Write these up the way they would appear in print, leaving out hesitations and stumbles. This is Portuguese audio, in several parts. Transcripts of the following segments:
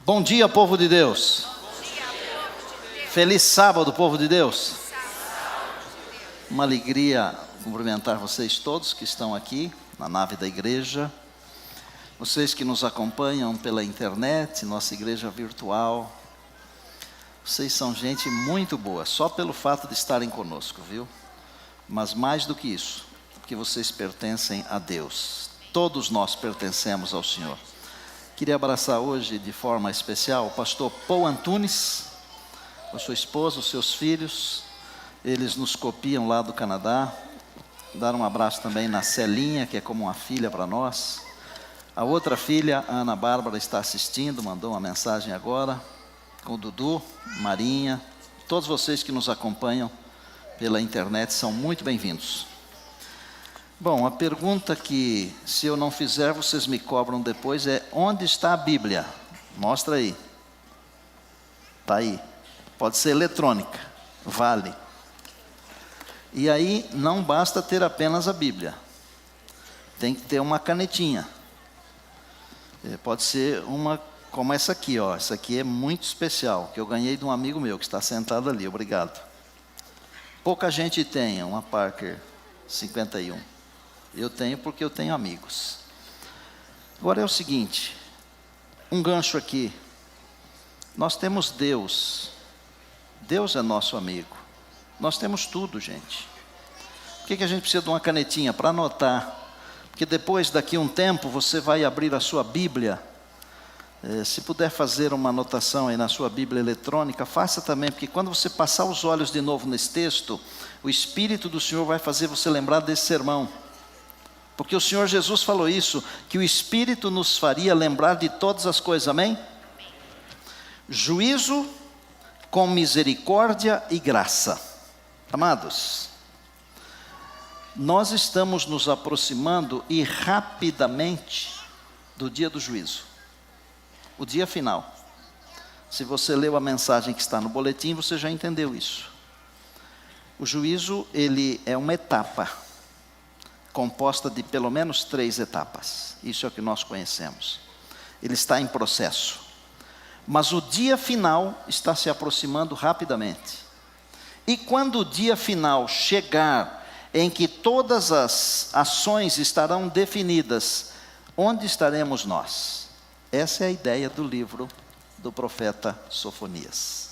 Bom dia, povo de Deus. Feliz sábado, povo de Deus. Uma alegria cumprimentar vocês todos que estão aqui na nave da igreja. Vocês que nos acompanham pela internet, nossa igreja virtual. Vocês são gente muito boa, só pelo fato de estarem conosco, viu? Mas mais do que isso, porque vocês pertencem a Deus. Todos nós pertencemos ao Senhor. Queria abraçar hoje de forma especial o pastor Paul Antunes, a sua esposa, os seus filhos. Eles nos copiam lá do Canadá. Dar um abraço também na Celinha, que é como uma filha para nós. A outra filha, a Ana Bárbara, está assistindo, mandou uma mensagem agora. Com o Dudu, Marinha, todos vocês que nos acompanham pela internet são muito bem-vindos. Bom, a pergunta que, se eu não fizer, vocês me cobram depois é: onde está a Bíblia? Mostra aí. Está aí. Pode ser eletrônica, vale. E aí, não basta ter apenas a Bíblia. Tem que ter uma canetinha. Pode ser uma como essa aqui, ó. Essa aqui é muito especial, que eu ganhei de um amigo meu que está sentado ali, obrigado. Pouca gente tem uma Parker 51. Eu tenho porque eu tenho amigos. Agora é o seguinte, um gancho aqui. Nós temos Deus. Deus é nosso amigo. Nós temos tudo, gente. Por que a gente precisa de uma canetinha? Para anotar. Porque depois, daqui a um tempo, você vai abrir a sua Bíblia. Se puder fazer uma anotação aí na sua Bíblia eletrônica, faça também, porque quando você passar os olhos de novo nesse texto, o Espírito do Senhor vai fazer você lembrar desse sermão. Porque o Senhor Jesus falou isso, que o Espírito nos faria lembrar de todas as coisas, amém? Juízo com misericórdia e graça. Amados, nós estamos nos aproximando e rapidamente do dia do juízo. O dia final. Se você leu a mensagem que está no boletim, você já entendeu isso. O juízo, ele é uma etapa, composta de pelo menos 3 etapas. Isso é o que nós conhecemos. Ele está em processo. Mas o dia final está se aproximando rapidamente. E quando o dia final chegar, em que todas as ações estarão definidas, onde estaremos nós? Essa é a ideia do livro do profeta Sofonias.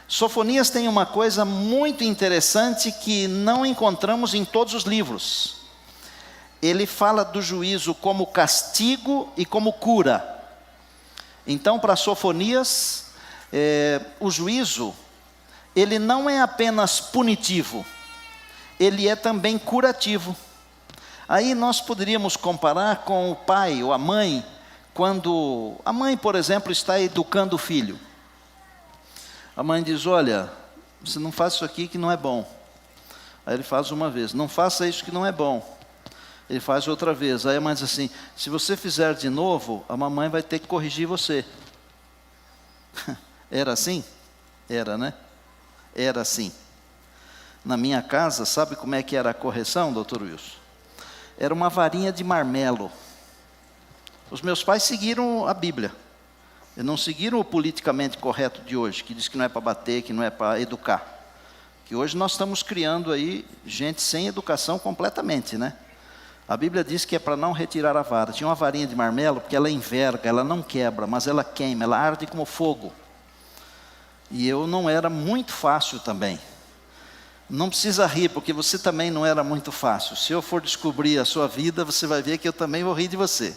Sofonias tem uma coisa muito interessante que não encontramos em todos os livros. Ele fala do juízo como castigo e como cura. Então, para Sofonias, o juízo, ele não é apenas punitivo, ele é também curativo. Aí nós poderíamos comparar com o pai ou a mãe, quando a mãe, por exemplo, está educando o filho. A mãe diz: olha, você não faz isso aqui que não é bom. Aí ele faz uma vez: não faça isso que não é bom. Ele faz outra vez. Aí a mãe diz assim: se você fizer de novo, a mamãe vai ter que corrigir você. Era assim? Era, né? Era assim. Na minha casa, sabe como é que era a correção, doutor Wilson? Era uma varinha de marmelo. Os meus pais seguiram a Bíblia. E não seguiram o politicamente correto de hoje, que diz que não é para bater, que não é para educar. Que hoje nós estamos criando aí gente sem educação completamente, né? A Bíblia diz que é para não retirar a vara. Tinha uma varinha de marmelo, porque ela enverga, ela não quebra, mas ela queima, ela arde como fogo. E eu não era muito fácil também. Não precisa rir, porque você também não era muito fácil. Se eu for descobrir a sua vida, você vai ver que eu também vou rir de você.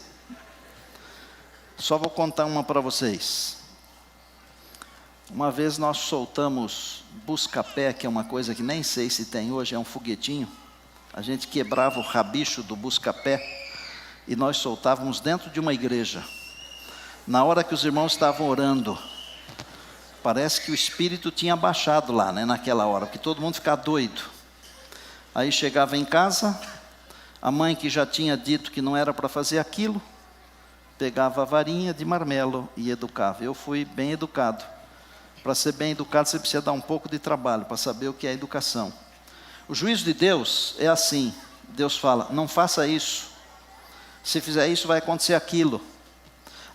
Só vou contar uma para vocês. Uma vez nós soltamos busca-pé, que é uma coisa que nem sei se tem hoje, é um foguetinho. A gente quebrava o rabicho do busca-pé e nós soltávamos dentro de uma igreja. Na hora que os irmãos estavam orando, parece que o espírito tinha baixado lá, né, naquela hora, porque todo mundo ficava doido. Aí chegava em casa, a mãe que já tinha dito que não era para fazer aquilo, pegava a varinha de marmelo e educava. Eu fui bem educado. Para ser bem educado, você precisa dar um pouco de trabalho para saber o que é educação. O juízo de Deus é assim. Deus fala: não faça isso. Se fizer isso, vai acontecer aquilo.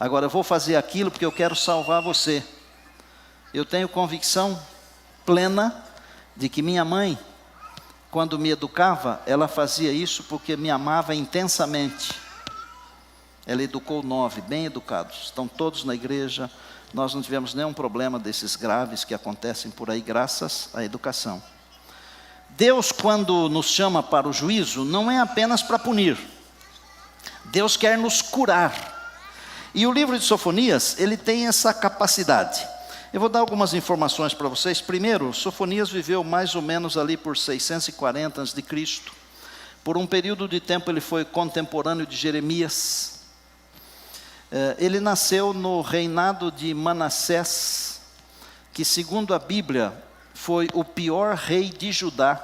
Agora eu vou fazer aquilo porque eu quero salvar você. Eu tenho convicção plena de que minha mãe, quando me educava, ela fazia isso porque me amava intensamente. Ela educou 9, bem educados, estão todos na igreja. Nós não tivemos nenhum problema desses graves que acontecem por aí, graças à educação. Deus, quando nos chama para o juízo, não é apenas para punir. Deus quer nos curar. E o livro de Sofonias, ele tem essa capacidade. Eu vou dar algumas informações para vocês. Primeiro, Sofonias viveu mais ou menos ali por 640 a.C. Por um período de tempo ele foi contemporâneo de Jeremias. Ele nasceu no reinado de Manassés, que segundo a Bíblia foi o pior rei de Judá.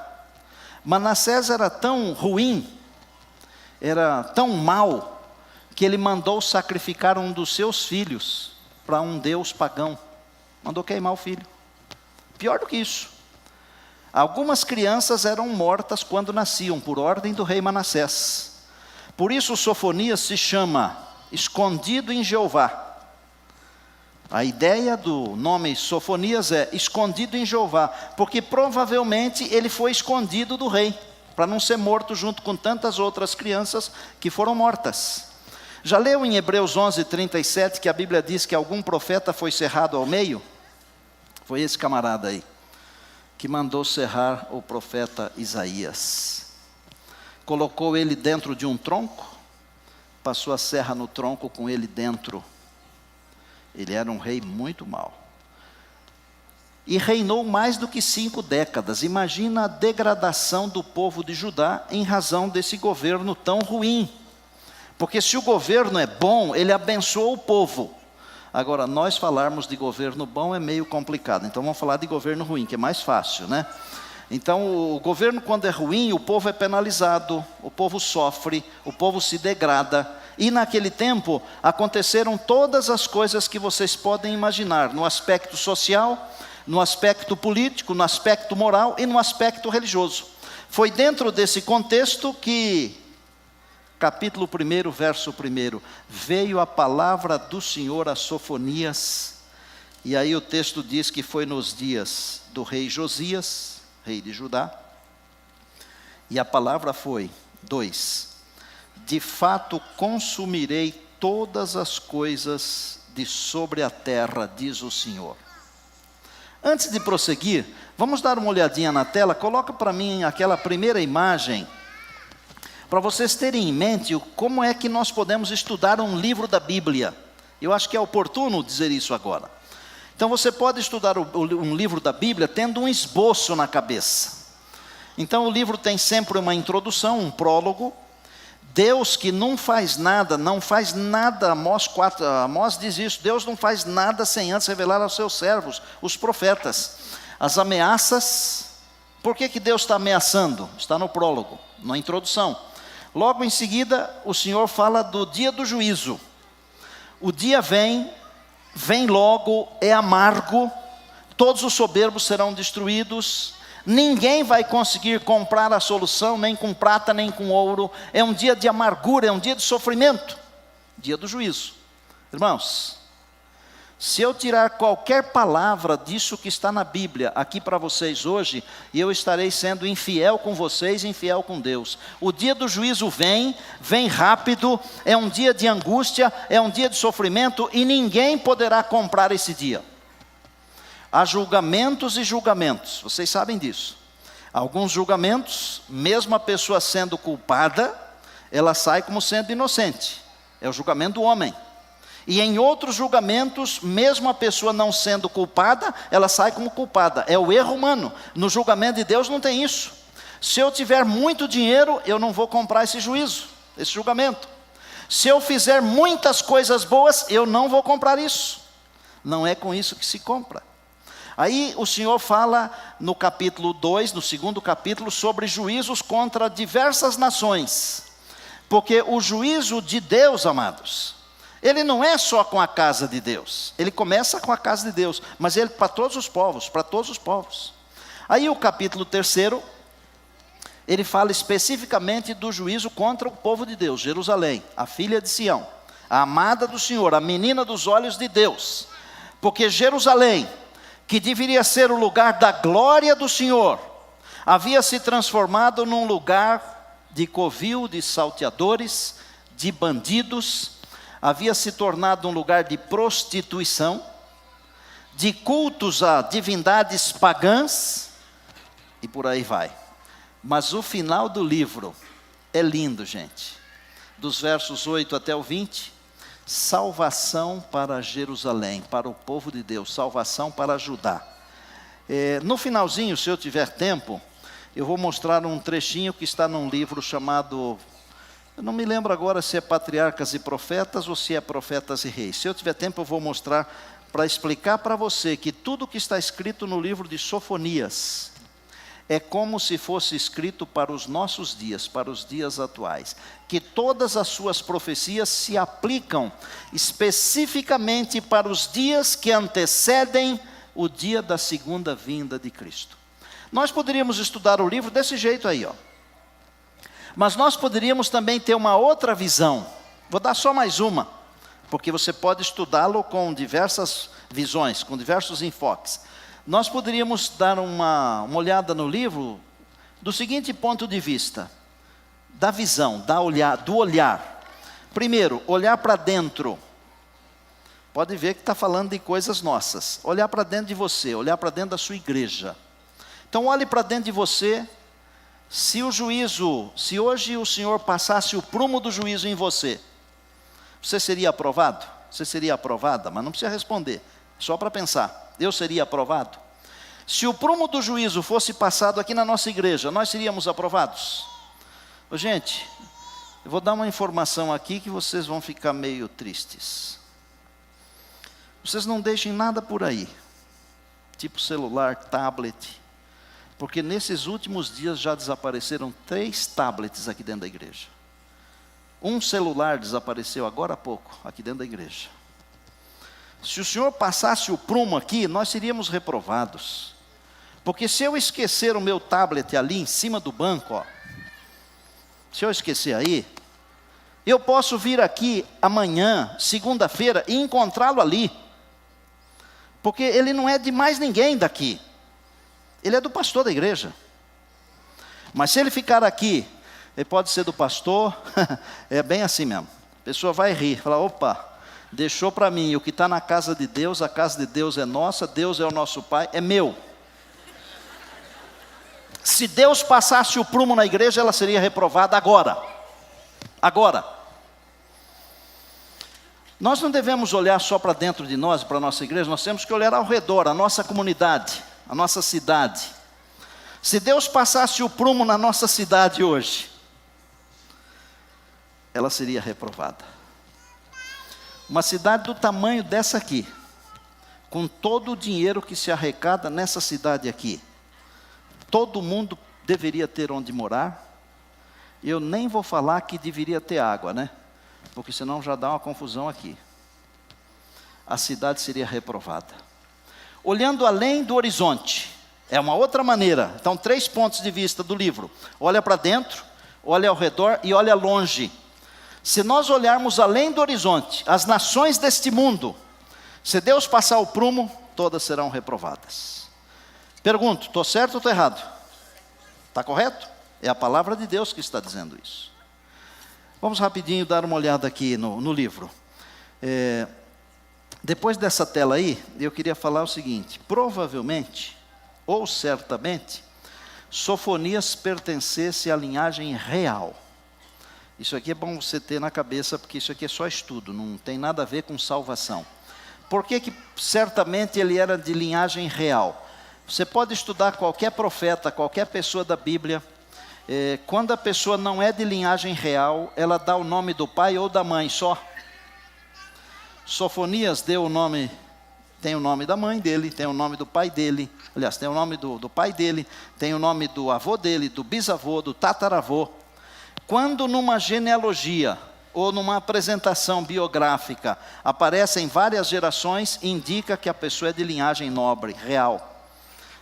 Manassés era tão ruim, era tão mau, que ele mandou sacrificar um dos seus filhos para um deus pagão. Mandou queimar o filho. Pior do que isso, algumas crianças eram mortas quando nasciam, por ordem do rei Manassés. Por isso Sofonias se chama Escondido em Jeová. A ideia do nome Sofonias é escondido em Jeová, porque provavelmente ele foi escondido do rei, para não ser morto junto com tantas outras crianças que foram mortas. Já leu em Hebreus 11:37 que a Bíblia diz que algum profeta foi cerrado ao meio? Foi esse camarada aí, que mandou cerrar o profeta Isaías. Colocou ele dentro de um tronco, passou a serra no tronco com ele dentro. Ele era um rei muito mau. E reinou mais do que 5 décadas. Imagina a degradação do povo de Judá em razão desse governo tão ruim. Porque se o governo é bom, ele abençoa o povo. Agora, nós falarmos de governo bom é meio complicado. Então vamos falar de governo ruim, que é mais fácil, né? Então o governo, quando é ruim, o povo é penalizado, o povo sofre, o povo se degrada. E naquele tempo aconteceram todas as coisas que vocês podem imaginar, no aspecto social, no aspecto político, no aspecto moral e no aspecto religioso. Foi dentro desse contexto que, capítulo 1, verso 1, veio a palavra do Senhor a Sofonias. E aí o texto diz que foi nos dias do rei Josias, rei de Judá. E a palavra foi, 2, de fato consumirei todas as coisas de sobre a terra, diz o Senhor. Antes de prosseguir, vamos dar uma olhadinha na tela. Coloca para mim aquela primeira imagem, para vocês terem em mente como é que nós podemos estudar um livro da Bíblia. Eu acho que é oportuno dizer isso agora. Então você pode estudar um livro da Bíblia tendo um esboço na cabeça. Então o livro tem sempre uma introdução, um prólogo. Deus que não faz nada, Amós diz isso, Deus não faz nada sem antes revelar aos seus servos, os profetas, as ameaças. Por que Deus está ameaçando? Está no prólogo, na introdução. Logo em seguida, o Senhor fala do dia do juízo. O dia vem logo, é amargo, todos os soberbos serão destruídos. Ninguém vai conseguir comprar a solução, nem com prata, nem com ouro. É um dia de amargura, é um dia de sofrimento. Dia do juízo. Irmãos, se eu tirar qualquer palavra disso que está na Bíblia aqui para vocês hoje, eu estarei sendo infiel com vocês, infiel com Deus. O dia do juízo vem rápido, é um dia de angústia, é um dia de sofrimento, e ninguém poderá comprar esse dia. Há julgamentos e julgamentos, vocês sabem disso. Alguns julgamentos, mesmo a pessoa sendo culpada, ela sai como sendo inocente. É o julgamento do homem. E em outros julgamentos, mesmo a pessoa não sendo culpada, ela sai como culpada. É o erro humano. No julgamento de Deus não tem isso. Se eu tiver muito dinheiro, eu não vou comprar esse juízo, esse julgamento. Se eu fizer muitas coisas boas, eu não vou comprar isso. Não é com isso que se compra. Aí o Senhor fala no capítulo 2, no segundo capítulo, sobre juízos contra diversas nações. Porque o juízo de Deus, amados, ele não é só com a casa de Deus. Ele começa com a casa de Deus, mas ele para todos os povos, para todos os povos. Aí o capítulo 3, ele fala especificamente do juízo contra o povo de Deus, Jerusalém, a filha de Sião. a amada do Senhor, a menina dos olhos de Deus. Porque Jerusalém, que deveria ser o lugar da glória do Senhor, havia se transformado num lugar de covil, de salteadores, de bandidos, havia se tornado um lugar de prostituição, de cultos a divindades pagãs, e por aí vai. Mas o final do livro é lindo, gente. Dos versos 8 até o 20, salvação para Jerusalém, para o povo de Deus, salvação para Judá. No finalzinho, se eu tiver tempo, eu vou mostrar um trechinho que está num livro chamado, eu não me lembro agora se é Patriarcas e Profetas ou se é Profetas e Reis. Se eu tiver tempo, eu vou mostrar para explicar para você que tudo que está escrito no livro de Sofonias é como se fosse escrito para os nossos dias, para os dias atuais. Que todas as suas profecias se aplicam especificamente para os dias que antecedem o dia da segunda vinda de Cristo. Nós poderíamos estudar o livro desse jeito aí, ó. Mas nós poderíamos também ter uma outra visão. Vou dar só mais uma, porque você pode estudá-lo com diversas visões, com diversos enfoques. Nós poderíamos dar uma olhada no livro do seguinte ponto de vista: da visão, do olhar. Primeiro, olhar para dentro. Pode ver que está falando de coisas nossas. Olhar para dentro de você, olhar para dentro da sua igreja. Então olhe para dentro de você. Se hoje o Senhor passasse o prumo do juízo em você, você seria aprovado? Você seria aprovada? Mas não precisa responder, só para pensar. Eu seria aprovado? Se o prumo do juízo fosse passado aqui na nossa igreja, nós seríamos aprovados? Gente, eu vou dar uma informação aqui que vocês vão ficar meio tristes. Vocês não deixem nada por aí, tipo celular, tablet, porque nesses últimos dias já desapareceram 3 tablets aqui dentro da igreja. Um celular desapareceu agora há pouco, aqui dentro da igreja. Se o Senhor passasse o prumo aqui, nós seríamos reprovados. Porque se eu esquecer o meu tablet ali em cima do banco, ó, se eu esquecer aí, eu posso vir aqui amanhã, segunda-feira, e encontrá-lo ali. Porque ele não é de mais ninguém daqui. Ele é do pastor da igreja. Mas se ele ficar aqui, ele pode ser do pastor, é bem assim mesmo. A pessoa vai rir, falar, opa, deixou para mim, o que está na casa de Deus, a casa de Deus é nossa, Deus é o nosso Pai, é meu. Se Deus passasse o prumo na igreja, ela seria reprovada agora. Agora. Nós não devemos olhar só para dentro de nós, para a nossa igreja, nós temos que olhar ao redor, a nossa comunidade, a nossa cidade. Se Deus passasse o prumo na nossa cidade hoje, ela seria reprovada. Uma cidade do tamanho dessa aqui, com todo o dinheiro que se arrecada nessa cidade aqui, todo mundo deveria ter onde morar. Eu nem vou falar que deveria ter água, né? Porque senão já dá uma confusão aqui. A cidade seria reprovada. Olhando além do horizonte, é uma outra maneira. Então, 3 pontos de vista do livro. Olha para dentro, olha ao redor e olha longe. Se nós olharmos além do horizonte, as nações deste mundo, se Deus passar o prumo, todas serão reprovadas. Pergunto, estou certo ou estou errado? Está correto? É a palavra de Deus que está dizendo isso. Vamos rapidinho dar uma olhada aqui no livro. Depois dessa tela aí, eu queria falar o seguinte: provavelmente, ou certamente, Sofonias pertencesse à linhagem real. Isso aqui é bom você ter na cabeça, porque isso aqui é só estudo, não tem nada a ver com salvação. Por que certamente ele era de linhagem real? Você pode estudar qualquer profeta, qualquer pessoa da Bíblia. Quando a pessoa não é de linhagem real, ela dá o nome do pai ou da mãe só. Sofonias deu o nome, tem o nome da mãe dele, tem o nome do pai dele. Aliás, tem o nome do pai dele, tem o nome do avô dele, do bisavô, do tataravô. Quando numa genealogia ou numa apresentação biográfica aparecem várias gerações, indica que a pessoa é de linhagem nobre, real.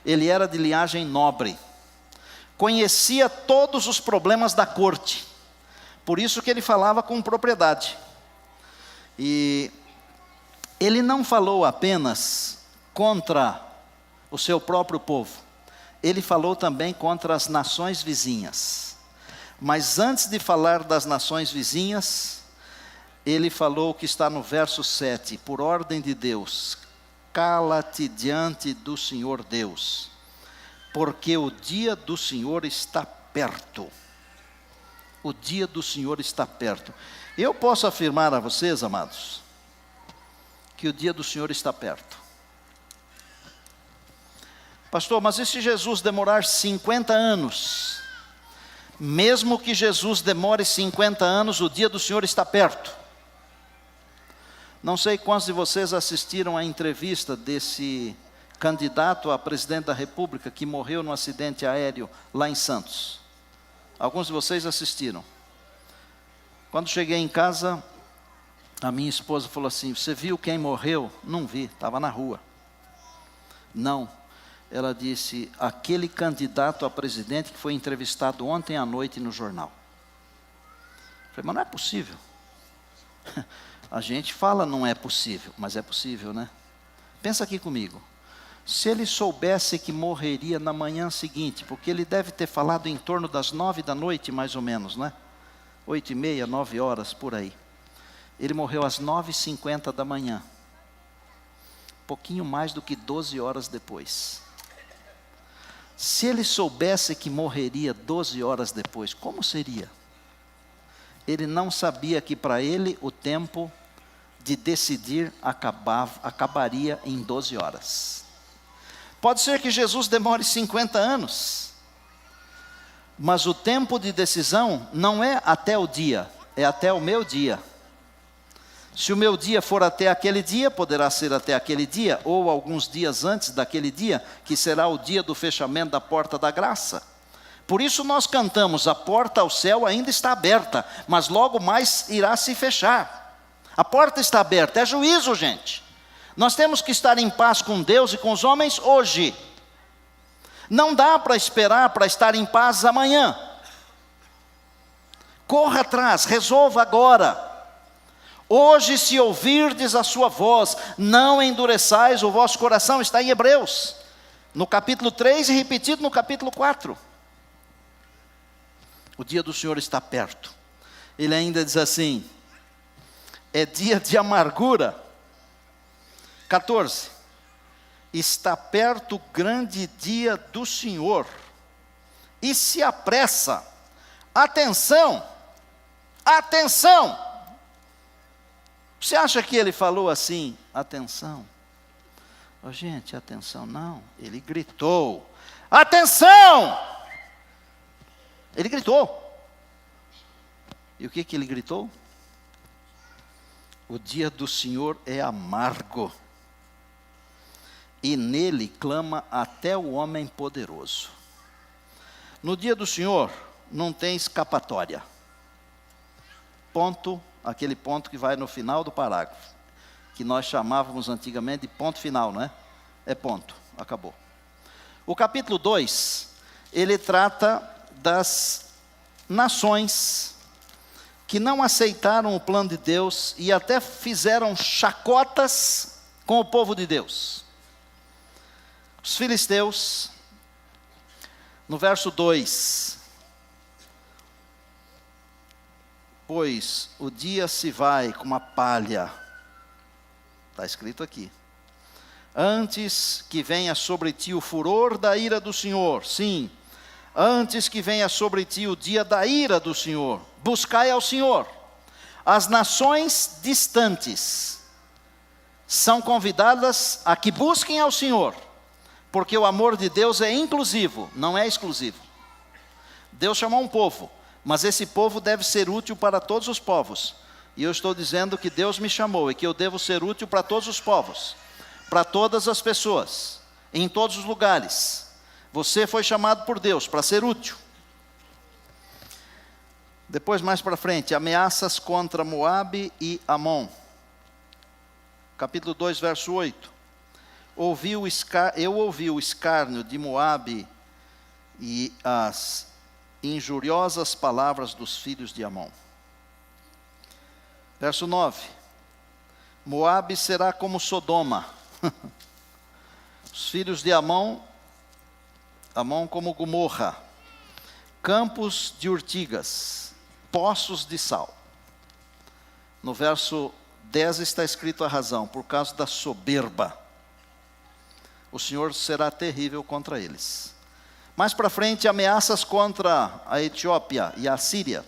Ele era de linhagem nobre. Conhecia todos os problemas da corte. Por isso que ele falava com propriedade. E ele não falou apenas contra o seu próprio povo, ele falou também contra as nações vizinhas. Mas antes de falar das nações vizinhas, ele falou o que está no verso 7, por ordem de Deus: cala-te diante do Senhor Deus, porque o dia do Senhor está perto. O dia do Senhor está perto. Eu posso afirmar a vocês, amados, que o dia do Senhor está perto. Pastor, mas e se Jesus demorar 50 anos? Mesmo que Jesus demore 50 anos, o dia do Senhor está perto. Não sei quantos de vocês assistiram à entrevista desse candidato a presidente da República que morreu num acidente aéreo lá em Santos. Alguns de vocês assistiram. Quando cheguei em casa, a minha esposa falou assim: você viu quem morreu? Não vi, estava na rua. Não. Ela disse: aquele candidato a presidente que foi entrevistado ontem à noite no jornal. Eu falei: mas não é possível. A gente fala não é possível, mas é possível, né? Pensa aqui comigo. Se ele soubesse que morreria na manhã seguinte, porque ele deve ter falado em torno das 9 da noite, mais ou menos, né? 8h30, 9 horas, por aí. Ele morreu às 9h50 da manhã. Pouquinho mais do que 12 horas depois. Se ele soubesse que morreria 12 horas depois, como seria? Ele não sabia que para ele o tempo de decidir acabaria em 12 horas. Pode ser que Jesus demore 50 anos, mas o tempo de decisão não é até o dia, é até o meu dia. Se o meu dia for até aquele dia, poderá ser até aquele dia, ou alguns dias antes daquele dia, que será o dia do fechamento da porta da graça. Por isso nós cantamos: a porta ao céu ainda está aberta, mas logo mais irá se fechar. A porta está aberta, é juízo, gente. Nós temos que estar em paz com Deus e com os homens hoje. Não dá para esperar para estar em paz amanhã. Corra atrás, resolva agora. Hoje, se ouvirdes a sua voz, não endureçais o vosso coração. Está em Hebreus, no capítulo 3 e repetido no capítulo 4. O dia do Senhor está perto. Ele ainda diz assim: é dia de amargura. 14. Está perto o grande dia do Senhor, e se apressa. Atenção, atenção. Você acha que ele falou assim, atenção? Oh, gente, atenção, não. Ele gritou, atenção! Ele gritou. E o que ele gritou? O dia do Senhor é amargo, e nele clama até o homem poderoso. No dia do Senhor não tem escapatória. Ponto, aquele ponto que vai no final do parágrafo, que nós chamávamos antigamente de ponto final, não é? É ponto, acabou. O capítulo 2, ele trata das nações que não aceitaram o plano de Deus e até fizeram chacotas com o povo de Deus. Os filisteus, no verso 2, pois o dia se vai como a palha, está escrito aqui, antes que venha sobre ti o furor da ira do Senhor, sim, antes que venha sobre ti o dia da ira do Senhor, buscai ao Senhor. As nações distantes são convidadas a que busquem ao Senhor, porque o amor de Deus é inclusivo, não é exclusivo. Deus chamou um povo, mas esse povo deve ser útil para todos os povos. E eu estou dizendo que Deus me chamou e que eu devo ser útil para todos os povos, para todas as pessoas, em todos os lugares. Você foi chamado por Deus para ser útil. Depois, mais para frente, ameaças contra Moabe e Amon. Capítulo 2, verso 8. Eu ouvi o escárnio de Moabe e as injuriosas palavras dos filhos de Amon. Verso 9. Moabe será como Sodoma. Os filhos de Amon como Gomorra. Campos de urtigas, poços de sal. No verso 10 está escrito a razão: por causa da soberba. O Senhor será terrível contra eles. Mais para frente, ameaças contra a Etiópia e a Síria.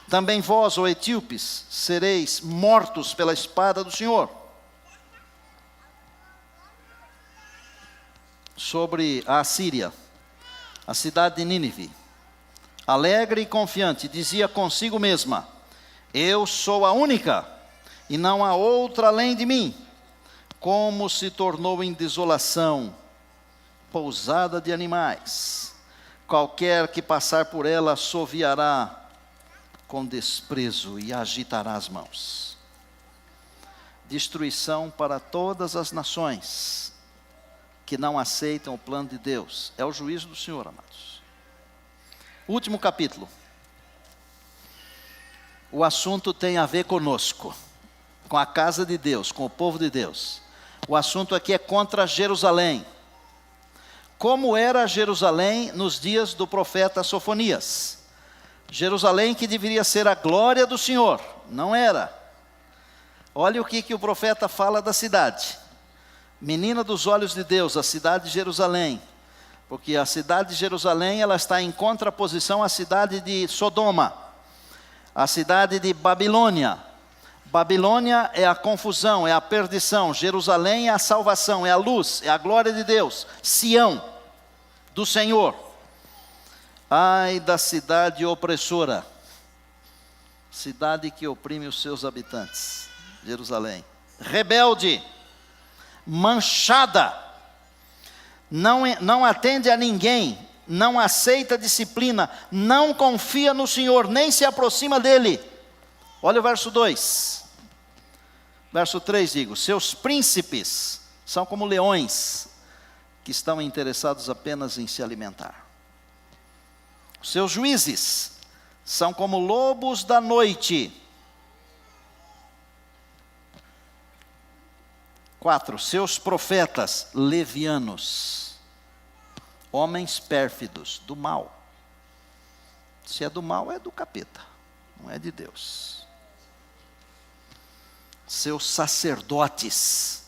Também vós, ó etíopes, sereis mortos pela espada do Senhor. Sobre a Síria, a cidade de Nínive, alegre e confiante, dizia consigo mesma: eu sou a única, e não há outra além de mim. Como se tornou em desolação, pousada de animais. Qualquer que passar por ela assoviará com desprezo e agitará as mãos. Destruição para todas as nações que não aceitam o plano de Deus. É o juízo do Senhor, amados. Último capítulo. O assunto tem a ver conosco, com a casa de Deus, com o povo de Deus. O assunto aqui é contra Jerusalém. Como era Jerusalém nos dias do profeta Sofonias? Jerusalém que deveria ser a glória do Senhor, não era. Olha o que o profeta fala da cidade. Menina dos olhos de Deus, a cidade de Jerusalém. Porque a cidade de Jerusalém, ela está em contraposição à cidade de Sodoma. A cidade de Babilônia. Babilônia é a confusão, é a perdição. Jerusalém é a salvação, é a luz, é a glória de Deus. Sião, do Senhor. Ai da cidade opressora, cidade que oprime os seus habitantes, Jerusalém. Rebelde, manchada, não atende a ninguém, não aceita disciplina, não confia no Senhor, nem se aproxima dele. Olha o verso 2. Verso 3, digo: seus príncipes são como leões, que estão interessados apenas em se alimentar. Seus juízes são como lobos da noite. 4, seus profetas levianos, homens pérfidos, do mal. Se é do mal, é do capeta, não é de Deus. Seus sacerdotes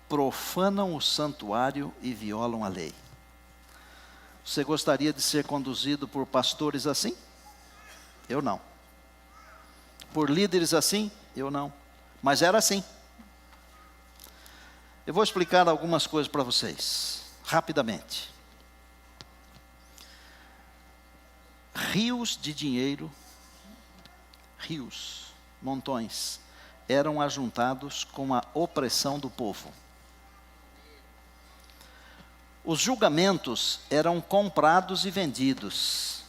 profanam o santuário e violam a lei. Você gostaria de ser conduzido por pastores assim? Eu não. Por líderes assim? Eu não. Mas era assim. Eu vou explicar algumas coisas para vocês, rapidamente. Rios de dinheiro, rios, montões, eram ajuntados com a opressão do povo. Os julgamentos eram comprados e vendidos.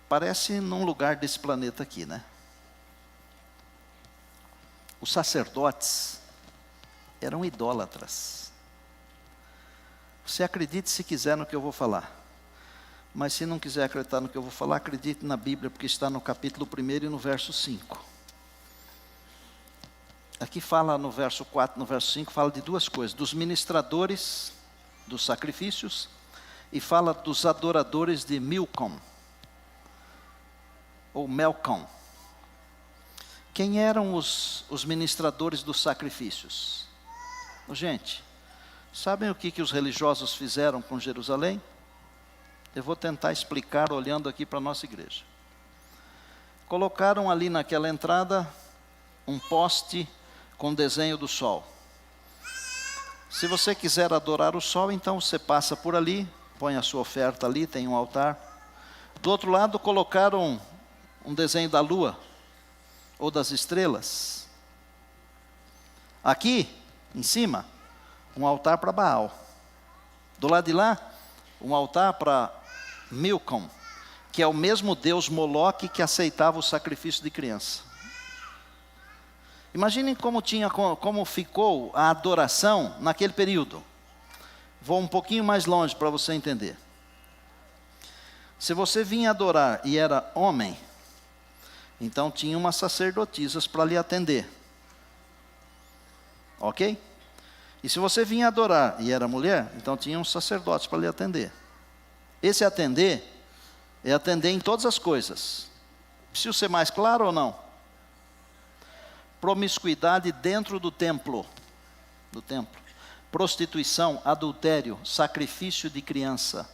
Parece num lugar desse planeta aqui, né? Os sacerdotes eram idólatras. Você acredite se quiser no que eu vou falar. Mas se não quiser acreditar no que eu vou falar, acredite na Bíblia, porque está no capítulo 1 e no verso 5. Aqui fala no verso 4, no verso 5, fala de duas coisas: dos ministradores dos sacrifícios, e fala dos adoradores de Milcom, ou Melcom. Quem eram os ministradores dos sacrifícios? Gente, sabem o que os religiosos fizeram com Jerusalém? Eu vou tentar explicar olhando aqui para a nossa igreja. Colocaram ali naquela entrada um poste com desenho do sol. Se você quiser adorar o sol, então você passa por ali, põe a sua oferta ali, tem um altar. Do outro lado colocaram um desenho da lua, ou das estrelas. Aqui, em cima, um altar para Baal. Do lado de lá, um altar para Milcom, que é o mesmo deus Moloque que aceitava o sacrifício de criança. Imaginem como ficou a adoração naquele período. Vou um pouquinho mais longe para você entender. Se você vinha adorar e era homem, Então tinha umas sacerdotisas para lhe atender. Ok? E se você vinha adorar e era mulher, então tinha uns sacerdotes para lhe atender. Esse atender é atender em todas as coisas. Preciso ser mais claro ou não? Promiscuidade dentro do templo. Prostituição, adultério, sacrifício de criança.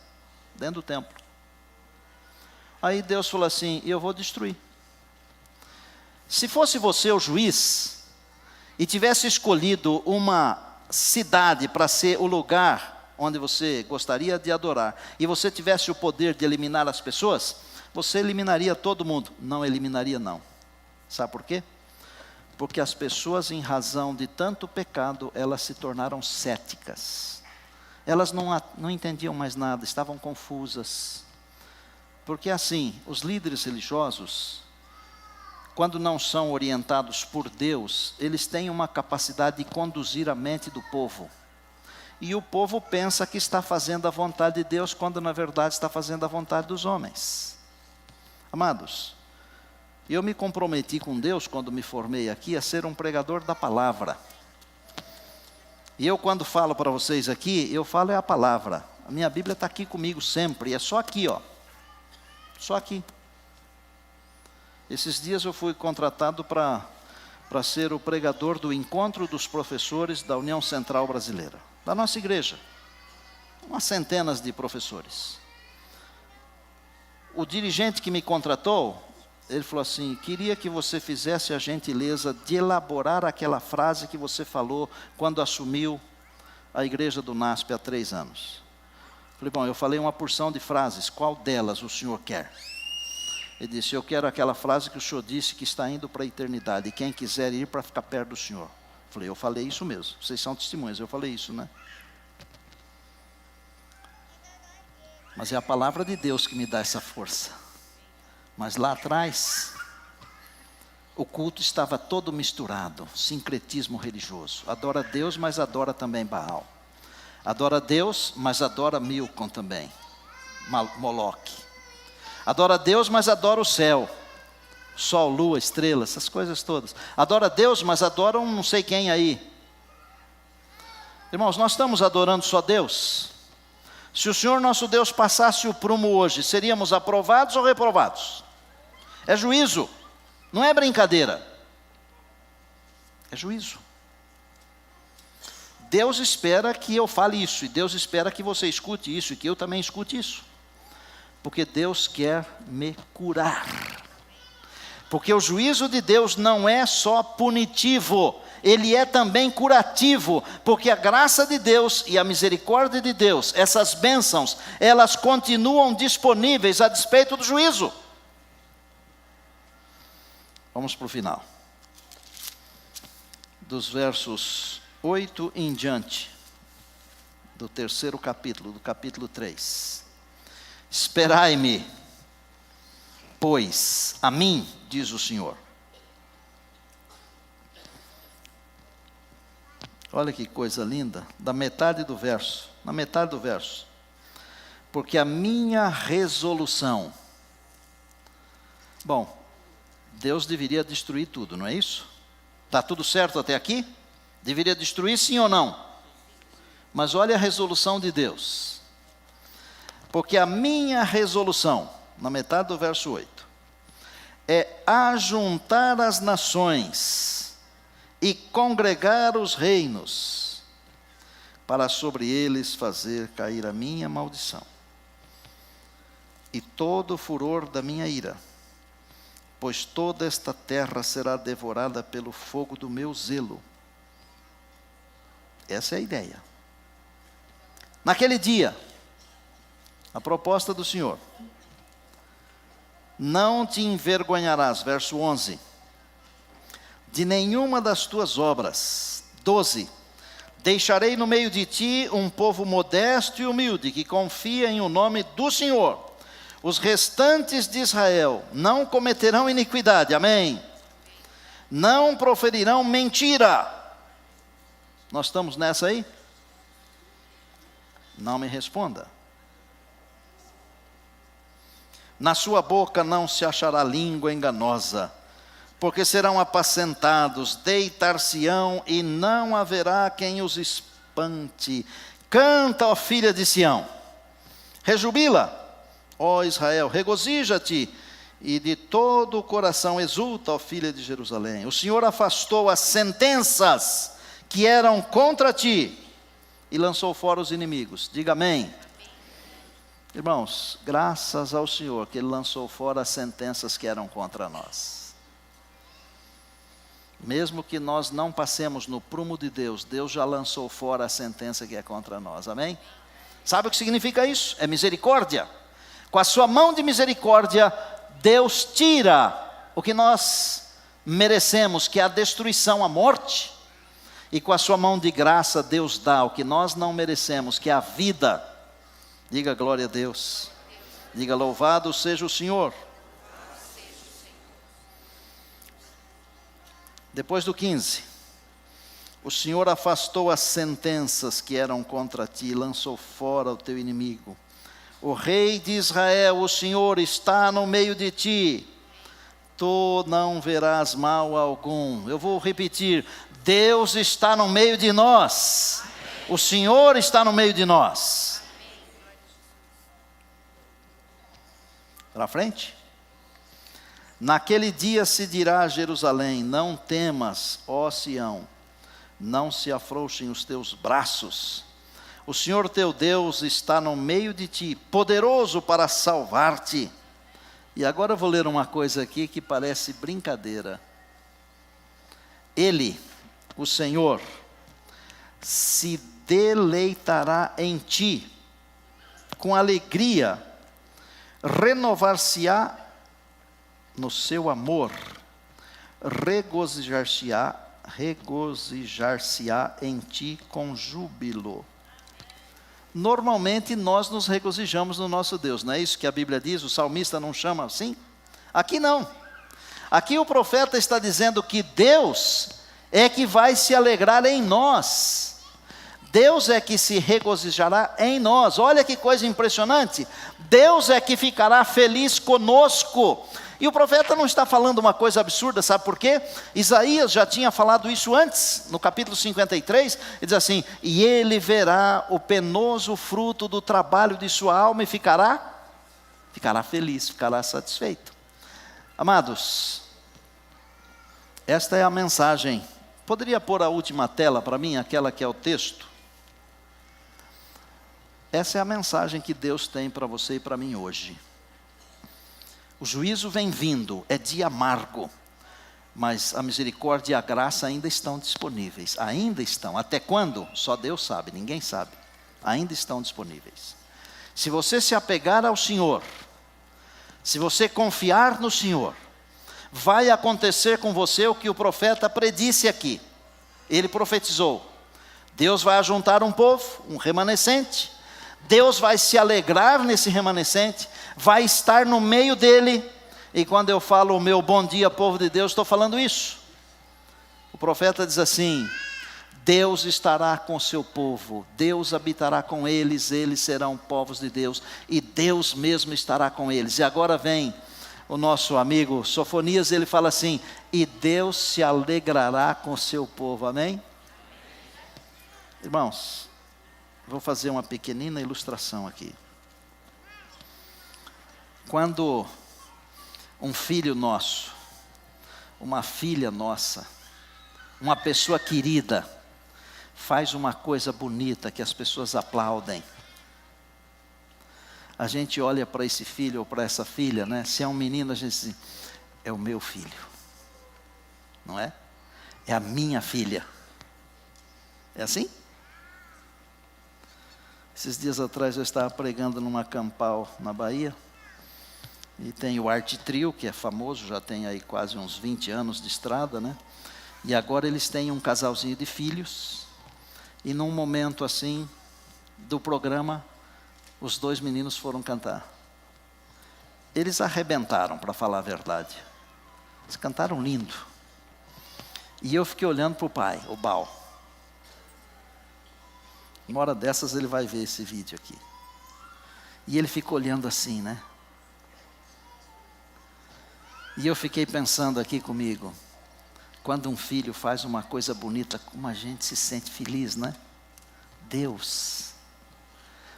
Dentro do templo. Aí Deus falou assim, eu vou destruir. Se fosse você o juiz, e tivesse escolhido uma cidade para ser o lugar onde você gostaria de adorar, e você tivesse o poder de eliminar as pessoas, você eliminaria todo mundo. Não eliminaria não. Sabe por quê? Porque as pessoas, em razão de tanto pecado, elas se tornaram céticas. Elas não entendiam mais nada, estavam confusas. Porque assim, os líderes religiosos, quando não são orientados por Deus, eles têm uma capacidade de conduzir a mente do povo. E o povo pensa que está fazendo a vontade de Deus, quando na verdade está fazendo a vontade dos homens. Amados, eu me comprometi com Deus, quando me formei aqui, a ser um pregador da palavra. E eu, quando falo para vocês aqui, eu falo é a palavra. A minha Bíblia está aqui comigo sempre, é só aqui, ó. Só aqui. Esses dias eu fui contratado para ser o pregador do encontro dos professores da União Central Brasileira, da nossa igreja. Umas centenas de professores. O dirigente que me contratou, ele falou assim, queria que você fizesse a gentileza de elaborar aquela frase que você falou quando assumiu a igreja do NASP há 3 anos. Falei, bom, eu falei uma porção de frases, qual delas o senhor quer? Ele disse, eu quero aquela frase que o senhor disse que está indo para a eternidade, e quem quiser ir para ficar perto do senhor. Falei, eu falei isso mesmo, vocês são testemunhas, eu falei isso, né? Mas é a palavra de Deus que me dá essa força. Mas lá atrás, o culto estava todo misturado, sincretismo religioso. Adora Deus, mas adora também Baal. Adora Deus, mas adora Milcom também, Moloque. Adora Deus, mas adora o céu, sol, lua, estrelas, essas coisas todas. Adora Deus, mas adora um não sei quem aí. Irmãos, nós estamos adorando só Deus? Se o Senhor nosso Deus passasse o prumo hoje, seríamos aprovados ou reprovados? É juízo, não é brincadeira. É juízo. Deus espera que eu fale isso, e Deus espera que você escute isso, e que eu também escute isso. Porque Deus quer me curar. Porque o juízo de Deus não é só punitivo, ele é também curativo. Porque a graça de Deus e a misericórdia de Deus, essas bênçãos, elas continuam disponíveis a despeito do juízo. Vamos para o final. Dos versos 8 em diante, do 3º capítulo, do capítulo 3. Esperai-me, pois, a mim, diz o Senhor. Olha que coisa linda, da metade do verso, na metade do verso. Porque a minha resolução. Bom, Deus deveria destruir tudo, não é isso? Está tudo certo até aqui? Deveria destruir sim ou não? Mas olha a resolução de Deus. Porque a minha resolução, na metade do verso 8, é ajuntar as nações e congregar os reinos, para sobre eles fazer cair a minha maldição e todo o furor da minha ira, pois toda esta terra será devorada pelo fogo do meu zelo. Essa é a ideia. Naquele dia, a proposta do Senhor: não te envergonharás, verso 11, de nenhuma das tuas obras. 12, deixarei no meio de ti um povo modesto e humilde, que confia em o nome do Senhor. Os restantes de Israel não cometerão iniquidade, amém? Não proferirão mentira. Nós estamos nessa aí? Não me responda. Na sua boca não se achará língua enganosa, porque serão apacentados, deitar-se-ão e não haverá quem os espante. Canta, ó filha de Sião, rejubila, ó Israel, regozija-te, e de todo o coração exulta, ó filha de Jerusalém. O Senhor afastou as sentenças que eram contra ti, e lançou fora os inimigos. Diga amém. Irmãos, graças ao Senhor que Ele lançou fora as sentenças que eram contra nós. Mesmo que nós não passemos no prumo de Deus, Deus já lançou fora a sentença que é contra nós, amém? Sabe o que significa isso? É misericórdia. Com a sua mão de misericórdia, Deus tira o que nós merecemos, que é a destruição, a morte. E com a sua mão de graça, Deus dá o que nós não merecemos, que é a vida. Diga glória a Deus. Diga louvado seja o Senhor. Depois do 15. O Senhor afastou as sentenças que eram contra ti, lançou fora o teu inimigo. O Rei de Israel, o Senhor está no meio de ti, tu não verás mal algum. Eu vou repetir, Deus está no meio de nós, o Senhor está no meio de nós. Para frente. Naquele dia se dirá a Jerusalém, não temas, ó Sião, não se afrouxem os teus braços. O Senhor teu Deus está no meio de ti, poderoso para salvar-te. E agora eu vou ler uma coisa aqui que parece brincadeira. Ele, o Senhor, se deleitará em ti, com alegria, renovar-se-á no seu amor, regozijar-se-á em ti com júbilo. Normalmente nós nos regozijamos no nosso Deus, não é isso que a Bíblia diz? O salmista não chama assim? Aqui não. Aqui o profeta está dizendo que Deus é que vai se alegrar em nós. Deus é que se regozijará em nós. Olha que coisa impressionante. Deus é que ficará feliz conosco. E o profeta não está falando uma coisa absurda, sabe por quê? Isaías já tinha falado isso antes, no capítulo 53, ele diz assim, e ele verá o penoso fruto do trabalho de sua alma e ficará feliz, ficará satisfeito. Amados, esta é a mensagem. Poderia pôr a última tela para mim, aquela que é o texto? Essa é a mensagem que Deus tem para você e para mim hoje. O juízo vem vindo, é dia amargo, mas a misericórdia e a graça ainda estão disponíveis, ainda estão. Até quando? Só Deus sabe, ninguém sabe. Ainda estão disponíveis. Se você se apegar ao Senhor, se você confiar no Senhor, vai acontecer com você o que o profeta predisse aqui. Ele profetizou. Deus vai ajuntar um povo, um remanescente. Deus vai se alegrar nesse remanescente, vai estar no meio dele. E quando eu falo o meu bom dia, povo de Deus, estou falando isso. O profeta diz assim, Deus estará com o seu povo, Deus habitará com eles, eles serão povos de Deus, e Deus mesmo estará com eles. E agora vem o nosso amigo Sofonias, ele fala assim, e Deus se alegrará com o seu povo, amém? Irmãos, vou fazer uma pequenina ilustração aqui. Quando um filho nosso, uma filha nossa, uma pessoa querida, faz uma coisa bonita que as pessoas aplaudem, a gente olha para esse filho ou para essa filha, né? Se é um menino, a gente diz, é o meu filho, não é? É a minha filha. É assim? Esses dias atrás eu estava pregando numa campal na Bahia, e tem o Arte Trio, que é famoso, já tem aí quase uns 20 anos de estrada, né? E agora eles têm um casalzinho de filhos, e num momento assim, do programa, os dois meninos foram cantar. Eles arrebentaram, para falar a verdade. Eles cantaram lindo. E eu fiquei olhando para o pai, o Bal. Uma hora dessas ele vai ver esse vídeo aqui. E ele fica olhando assim, né? E eu fiquei pensando aqui comigo, quando um filho faz uma coisa bonita, como a gente se sente feliz, né? Deus,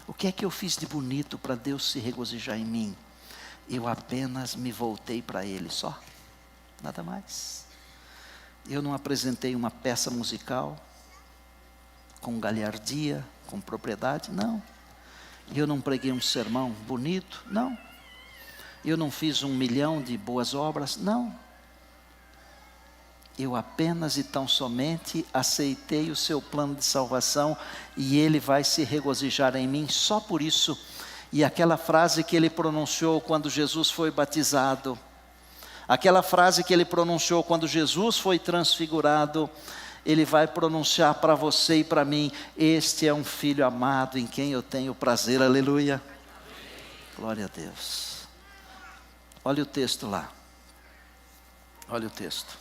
o que é que eu fiz de bonito para Deus se regozijar em mim? Eu apenas me voltei para Ele só, nada mais. Eu não apresentei uma peça musical com galhardia, com propriedade, não. Eu não preguei um sermão bonito, não. Eu não fiz 1 milhão de boas obras, não. Eu apenas e tão somente aceitei o seu plano de salvação e Ele vai se regozijar em mim só por isso. E aquela frase que Ele pronunciou quando Jesus foi batizado, aquela frase que Ele pronunciou quando Jesus foi transfigurado, Ele vai pronunciar para você e para mim: este é um filho amado em quem eu tenho prazer, aleluia. Glória a Deus. Olha o texto lá, olha o texto,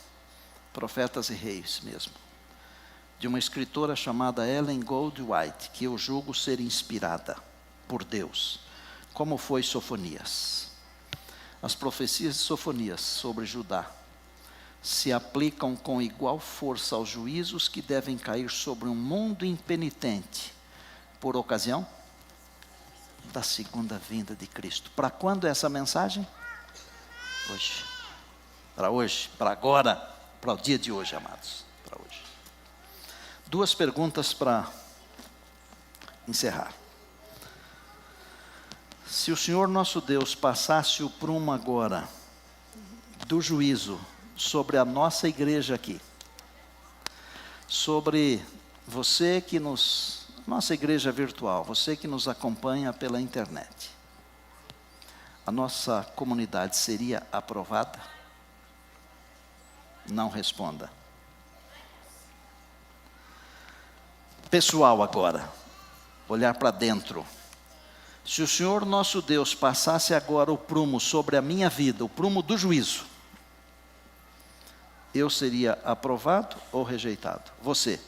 Profetas e Reis mesmo, de uma escritora chamada Ellen Goldwhite, que eu julgo ser inspirada por Deus, como foi Sofonias. As profecias de Sofonias sobre Judá se aplicam com igual força aos juízos que devem cair sobre um mundo impenitente, por ocasião da segunda vinda de Cristo. Para quando é essa mensagem? Hoje. Para hoje, para agora, para o dia de hoje, amados. Para hoje. 2 perguntas para encerrar. Se o Senhor nosso Deus passasse o prumo agora do juízo sobre a nossa igreja aqui, sobre você que nossa igreja virtual, você que nos acompanha pela internet, a nossa comunidade seria aprovada? Não responda. Pessoal agora, olhar para dentro. Se o Senhor nosso Deus passasse agora o prumo sobre a minha vida, o prumo do juízo, eu seria aprovado ou rejeitado? Você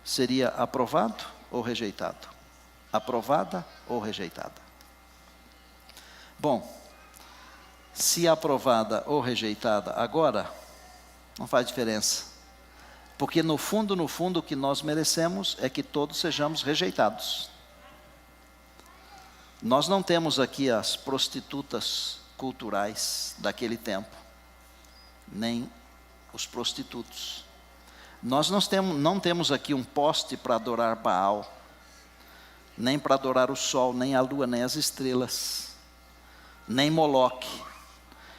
seria aprovado ou rejeitado? Aprovada ou rejeitada? Bom, se aprovada ou rejeitada agora, não faz diferença. Porque no fundo, o que nós merecemos é que todos sejamos rejeitados. Nós não temos aqui as prostitutas culturais daquele tempo, nem os prostitutos. Nós não temos aqui um poste para adorar Baal, nem para adorar o sol, nem a lua, nem as estrelas, nem Moloque,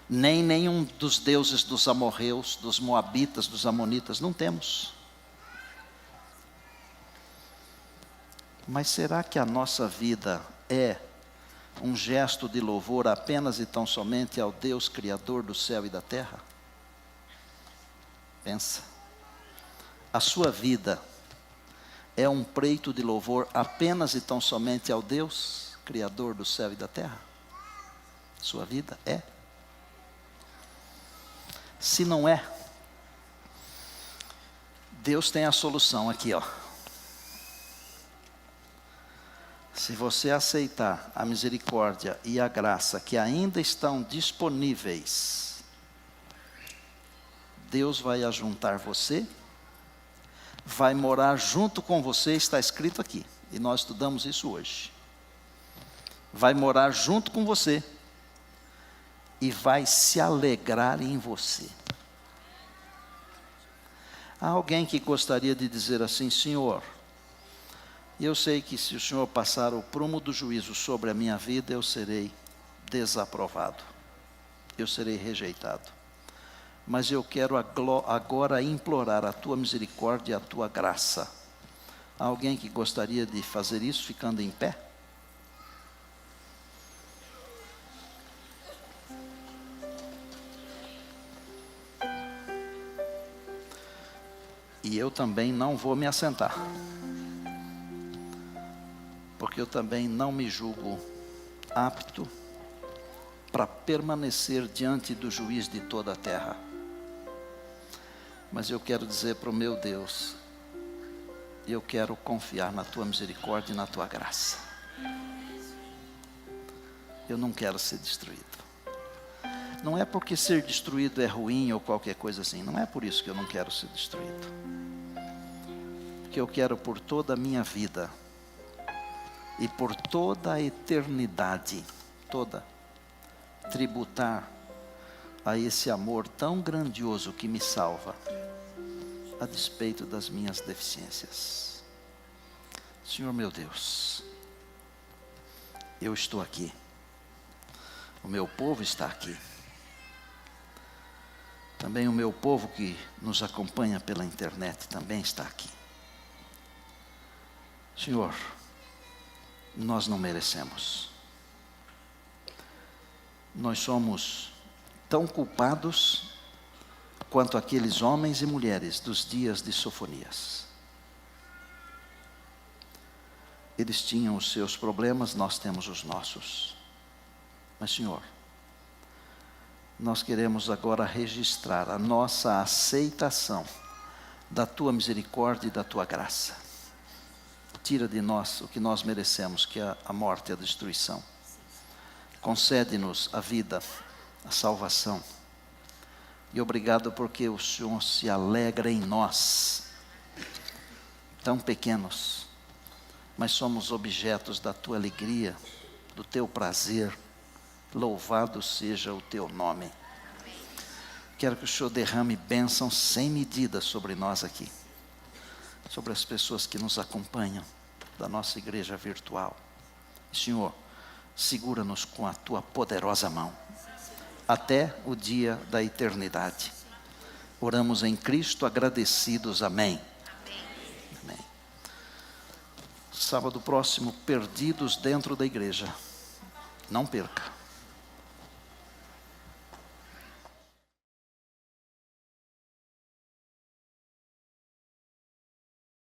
nem nenhum dos deuses dos amorreus, dos moabitas, dos amonitas, não temos. Mas será que a nossa vida é um gesto de louvor apenas e tão somente ao Deus Criador do céu e da terra? Pensa. A sua vida é um preito de louvor apenas e tão somente ao Deus Criador do céu e da terra? Sua vida é? Se não é, Deus tem a solução aqui, ó. Se você aceitar a misericórdia e a graça que ainda estão disponíveis, Deus vai ajuntar você, vai morar junto com você, está escrito aqui, e nós estudamos isso hoje. Vai morar junto com você e vai se alegrar em você. Há alguém que gostaria de dizer assim: Senhor, eu sei que se o Senhor passar o prumo do juízo sobre a minha vida, eu serei desaprovado, eu serei rejeitado. Mas eu quero agora implorar a tua misericórdia e a tua graça. Há alguém que gostaria de fazer isso ficando em pé? E eu também não vou me assentar, porque eu também não me julgo apto para permanecer diante do juiz de toda a terra. Mas eu quero dizer para o meu Deus, eu quero confiar na tua misericórdia e na tua graça. Eu não quero ser destruído. Não é porque ser destruído é ruim ou qualquer coisa assim. Não é por isso que eu não quero ser destruído. Porque eu quero por toda a minha vida e por toda a eternidade, toda, tributar a esse amor tão grandioso que me salva, a despeito das minhas deficiências. Senhor meu Deus, eu estou aqui. O meu povo está aqui. Também o meu povo que nos acompanha pela internet também está aqui. Senhor, nós não merecemos. Nós somos tão culpados quanto aqueles homens e mulheres dos dias de Sofonias. Eles tinham os seus problemas, nós temos os nossos. Mas, Senhor, nós queremos agora registrar a nossa aceitação da Tua misericórdia e da Tua graça. Tira de nós o que nós merecemos, que é a morte e a destruição. Concede-nos a vida, a salvação. E obrigado porque o Senhor se alegra em nós, tão pequenos, mas somos objetos da Tua alegria, do Teu prazer. Louvado seja o Teu nome. Quero que o Senhor derrame bênção sem medida sobre nós aqui, sobre as pessoas que nos acompanham da nossa igreja virtual. Senhor, segura-nos com a Tua poderosa mão até o dia da eternidade. Oramos em Cristo agradecidos. Amém. Amém. Sábado próximo, perdidos dentro da igreja. Não perca.